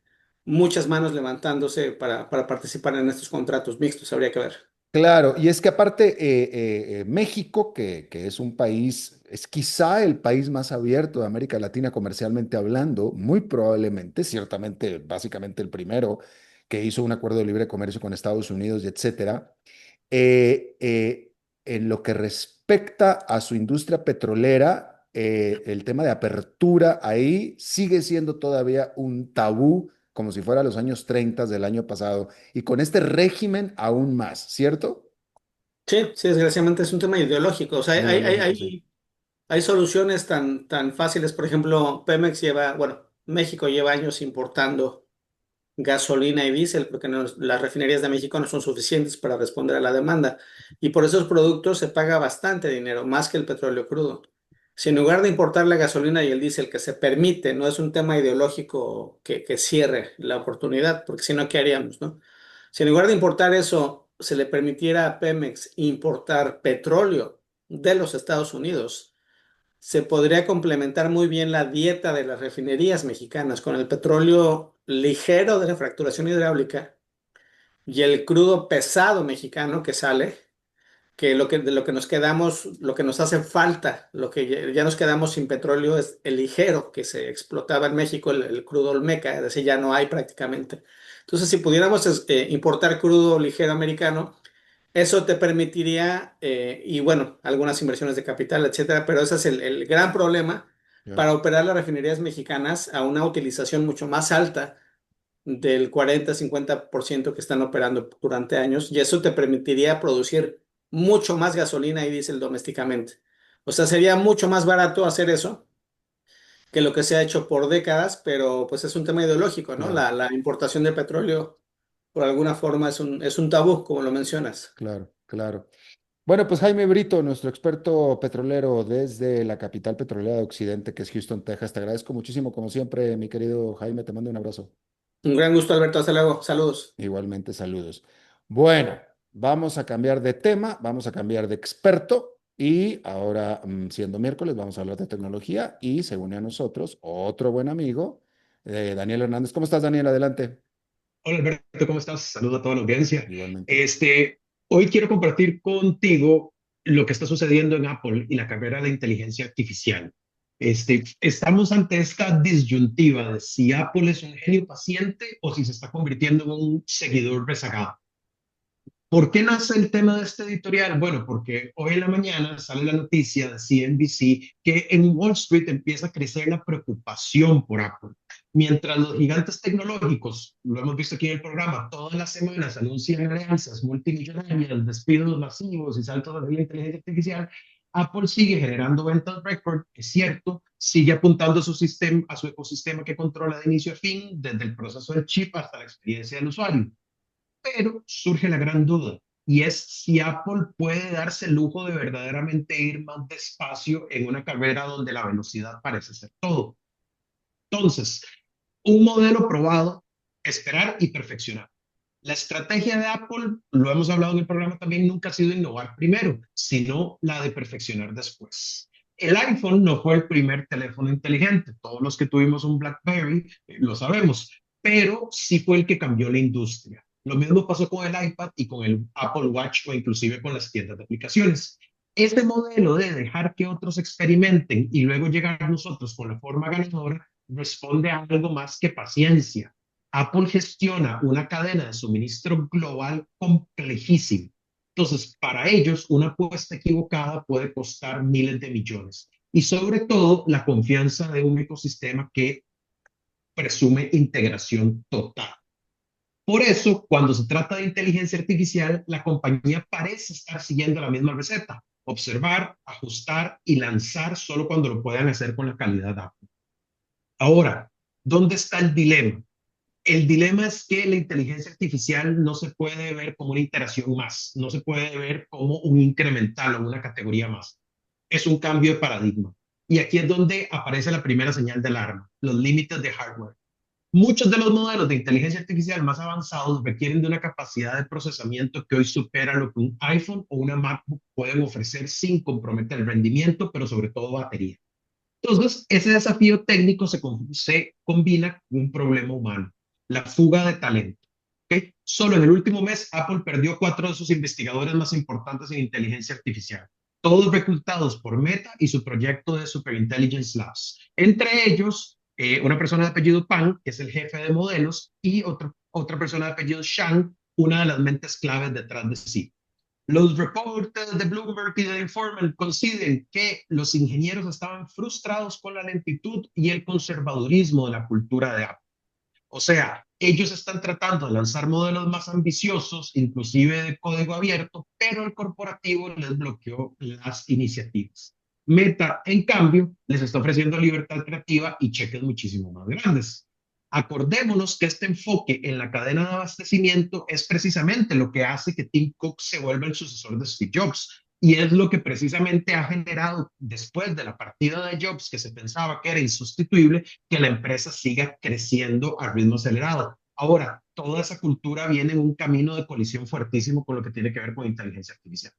muchas manos levantándose para participar en estos contratos mixtos, habría que ver. Claro, y es que aparte México, que es un país, es quizá el país más abierto de América Latina comercialmente hablando, muy probablemente, ciertamente, básicamente el primero que hizo un acuerdo de libre comercio con Estados Unidos, y etcétera. En lo que respecta a su industria petrolera, el tema de apertura ahí sigue siendo todavía un tabú, como si fuera los años 30 del año pasado, y con este régimen aún más, ¿cierto? Sí, sí, desgraciadamente es un tema ideológico. O sea, Ideológico, sí. hay soluciones tan fáciles. Por ejemplo, bueno, México lleva años importando gasolina y diésel, porque las refinerías de México no son suficientes para responder a la demanda. Y por esos productos se paga bastante dinero, más que el petróleo crudo. Si en lugar de importar la gasolina y el diésel que se permite, no es un tema ideológico que cierre la oportunidad, porque si no, ¿qué haríamos, no? Si en lugar de importar eso, se le permitiera a Pemex importar petróleo de los Estados Unidos, se podría complementar muy bien la dieta de las refinerías mexicanas con el petróleo ligero de la fracturación hidráulica y el crudo pesado mexicano que sale, que de lo que nos quedamos, lo que nos hace falta, lo que ya nos quedamos sin petróleo es el ligero que se explotaba en México, el crudo Olmeca, es decir, ya no hay prácticamente. Entonces, si pudiéramos importar crudo ligero americano, eso te permitiría, y bueno, algunas inversiones de capital, etcétera, pero ese es el gran problema Ya. para operar las refinerías mexicanas a una utilización mucho más alta del 40-50% que están operando durante años, y eso te permitiría producir mucho más gasolina y diésel domésticamente. O sea, sería mucho más barato hacer eso que lo que se ha hecho por décadas, pero pues es un tema ideológico, ¿no? Claro, La importación de petróleo, por alguna forma, es un tabú, como lo mencionas. claro, claro. Bueno, pues Jaime Brito, nuestro experto petrolero desde la capital petrolera de Occidente, que es Houston, Texas. Te agradezco muchísimo, como siempre, mi querido Jaime. Te mando un abrazo. Un gran gusto, Alberto. Hasta luego. Saludos. Igualmente, saludos. Bueno, vamos a cambiar de tema, vamos a cambiar de experto y ahora, siendo miércoles, vamos a hablar de tecnología y se une a nosotros otro buen amigo, Daniel Hernández. ¿Cómo estás, Daniel? Adelante. Hola Alberto, ¿cómo estás? Saludo a toda la audiencia. Igualmente. Hoy quiero compartir contigo lo que está sucediendo en Apple y la carrera de la inteligencia artificial. Estamos ante esta disyuntiva de si Apple es un genio paciente o si se está convirtiendo en un seguidor rezagado. ¿Por qué nace el tema de este editorial? Bueno, porque hoy en la mañana sale la noticia de CNBC que en Wall Street empieza a crecer la preocupación por Apple. Mientras los gigantes tecnológicos, lo hemos visto aquí en el programa, todas las semanas anuncian alianzas multimillonarias, despidos masivos y saltos a la inteligencia artificial, Apple sigue generando ventas récord, es cierto, sigue apuntando a su ecosistema que controla de inicio a fin, desde el proceso del chip hasta la experiencia del usuario. Pero surge la gran duda, y es si Apple puede darse el lujo de verdaderamente ir más despacio en una carrera donde la velocidad parece ser todo. Entonces, un modelo probado, esperar y perfeccionar. La estrategia de Apple, lo hemos hablado en el programa también, nunca ha sido innovar primero, sino la de perfeccionar después. El iPhone no fue el primer teléfono inteligente, todos los que tuvimos un BlackBerry lo sabemos, pero sí fue el que cambió la industria. Lo mismo pasó con el iPad y con el Apple Watch o inclusive con las tiendas de aplicaciones. Este modelo de dejar que otros experimenten y luego llegar a nosotros con la forma ganadora responde a algo más que paciencia. Apple gestiona una cadena de suministro global complejísima. Entonces, para ellos, una apuesta equivocada puede costar miles de millones. Y sobre todo, la confianza de un ecosistema que presume integración total. Por eso, cuando se trata de inteligencia artificial, la compañía parece estar siguiendo la misma receta: observar, ajustar y lanzar solo cuando lo puedan hacer con la calidad de Apple. Ahora, ¿dónde está el dilema? El dilema es que la inteligencia artificial no se puede ver como una iteración más, no se puede ver como un incremental o una categoría más. Es un cambio de paradigma. Y aquí es donde aparece la primera señal de alarma: los límites de hardware. Muchos de los modelos de inteligencia artificial más avanzados requieren de una capacidad de procesamiento que hoy supera lo que un iPhone o una MacBook pueden ofrecer sin comprometer el rendimiento, pero sobre todo batería. Entonces, ese desafío técnico se combina con un problema humano: la fuga de talento. ¿Okay? Solo en el último mes, Apple perdió 4 de sus investigadores más importantes en inteligencia artificial, todos reclutados por Meta y su proyecto de Superintelligence Labs. Entre ellos, una persona de apellido Pan, que es el jefe de modelos, y otra persona de apellido Shang, una de las mentes claves detrás de sí. Los reportes de Bloomberg y de Informant coinciden que los ingenieros estaban frustrados con la lentitud y el conservadurismo de la cultura de Apple. O sea, ellos están tratando de lanzar modelos más ambiciosos, inclusive de código abierto, pero el corporativo les bloqueó las iniciativas. Meta, en cambio, les está ofreciendo libertad creativa y cheques muchísimo más grandes. Acordémonos que este enfoque en la cadena de abastecimiento es precisamente lo que hace que Tim Cook se vuelva el sucesor de Steve Jobs. Y es lo que precisamente ha generado, después de la partida de Jobs, que se pensaba que era insustituible, que la empresa siga creciendo a ritmo acelerado. Ahora, toda esa cultura viene en un camino de colisión fuertísimo con lo que tiene que ver con inteligencia artificial.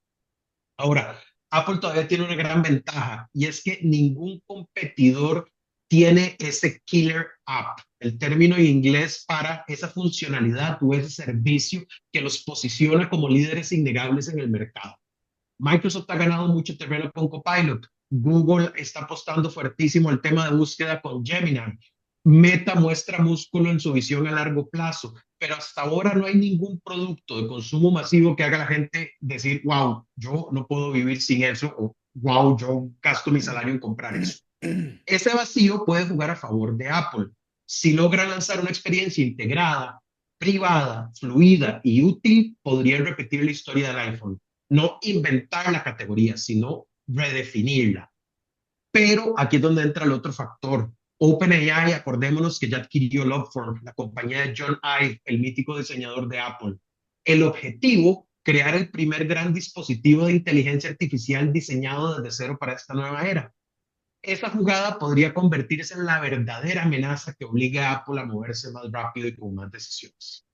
Ahora, Apple todavía tiene una gran ventaja, y es que ningún competidor tiene ese killer app, el término en inglés para esa funcionalidad o ese servicio que los posiciona como líderes innegables en el mercado. Microsoft ha ganado mucho terreno con Copilot. Google está apostando fuertísimo el tema de búsqueda con Gemini. Meta muestra músculo en su visión a largo plazo, pero hasta ahora no hay ningún producto de consumo masivo que haga a la gente decir: wow, yo no puedo vivir sin eso, o wow, yo gasto mi salario en comprar eso. Ese vacío puede jugar a favor de Apple. Si logra lanzar una experiencia integrada, privada, fluida y útil, podrían repetir la historia del iPhone. No inventar la categoría, sino redefinirla. Pero aquí es donde entra el otro factor. OpenAI, acordémonos que ya adquirió Loveform, la compañía de John Ive, el mítico diseñador de Apple. El objetivo: crear el primer gran dispositivo de inteligencia artificial diseñado desde cero para esta nueva era. Esta jugada podría convertirse en la verdadera amenaza que obligue a Apple a moverse más rápido y con más decisiones.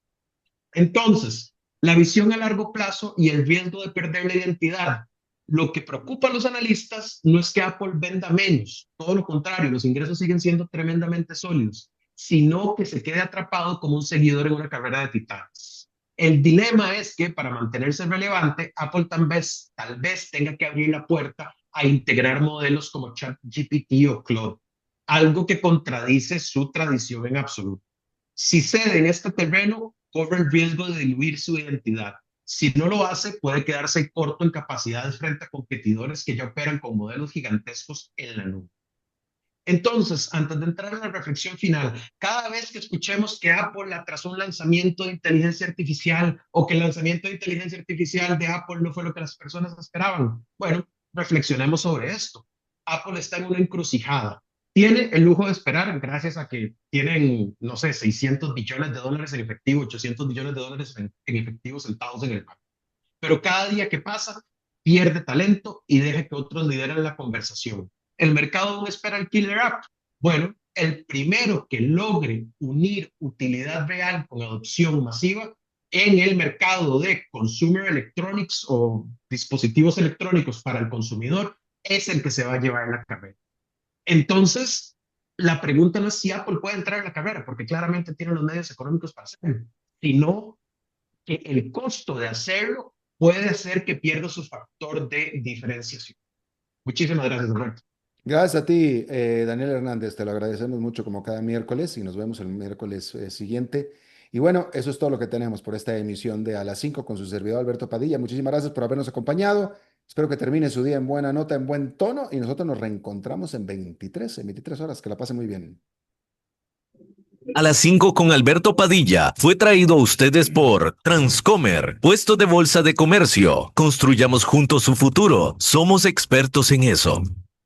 Entonces, la visión a largo plazo y el riesgo de perder la identidad. Lo que preocupa a los analistas no es que Apple venda menos, todo lo contrario, los ingresos siguen siendo tremendamente sólidos, sino que se quede atrapado como un seguidor en una carrera de titanes. El dilema es que, para mantenerse relevante, Apple tal vez tenga que abrir la puerta a integrar modelos como ChatGPT o Claude, algo que contradice su tradición en absoluto. Si cede en este terreno, corre el riesgo de diluir su identidad. Si no lo hace, puede quedarse corto en capacidades frente a competidores que ya operan con modelos gigantescos en la nube. Entonces, antes de entrar en la reflexión final, cada vez que escuchemos que Apple atrasó un lanzamiento de inteligencia artificial, o que el lanzamiento de inteligencia artificial de Apple no fue lo que las personas esperaban, bueno, reflexionemos sobre esto. Apple está en una encrucijada. Tiene el lujo de esperar, gracias a que tienen, no sé, 600 billones de dólares en efectivo, 800 billones de dólares en efectivo sentados en el banco. Pero cada día que pasa, pierde talento y deja que otros lideren la conversación. ¿El mercado aún espera el killer app? Bueno, el primero que logre unir utilidad real con adopción masiva en el mercado de consumer electronics o dispositivos electrónicos para el consumidor es el que se va a llevar en la carrera. Entonces, la pregunta no es si Apple puede entrar en la carrera, porque claramente tiene los medios económicos para hacerlo, sino que el costo de hacerlo puede hacer que pierda su factor de diferenciación. Muchísimas gracias, Roberto. Gracias a ti, Daniel Hernández, te lo agradecemos mucho como cada miércoles y nos vemos el miércoles siguiente. Y bueno, eso es todo lo que tenemos por esta emisión de A las 5 con su servidor Alberto Padilla. Muchísimas gracias por habernos acompañado. Espero que termine su día en buena nota, en buen tono y nosotros nos reencontramos en 23 horas. Que la pase muy bien. A las 5 con Alberto Padilla fue traído a ustedes por Transcomer, puesto de bolsa de comercio. Construyamos juntos su futuro. Somos expertos en eso.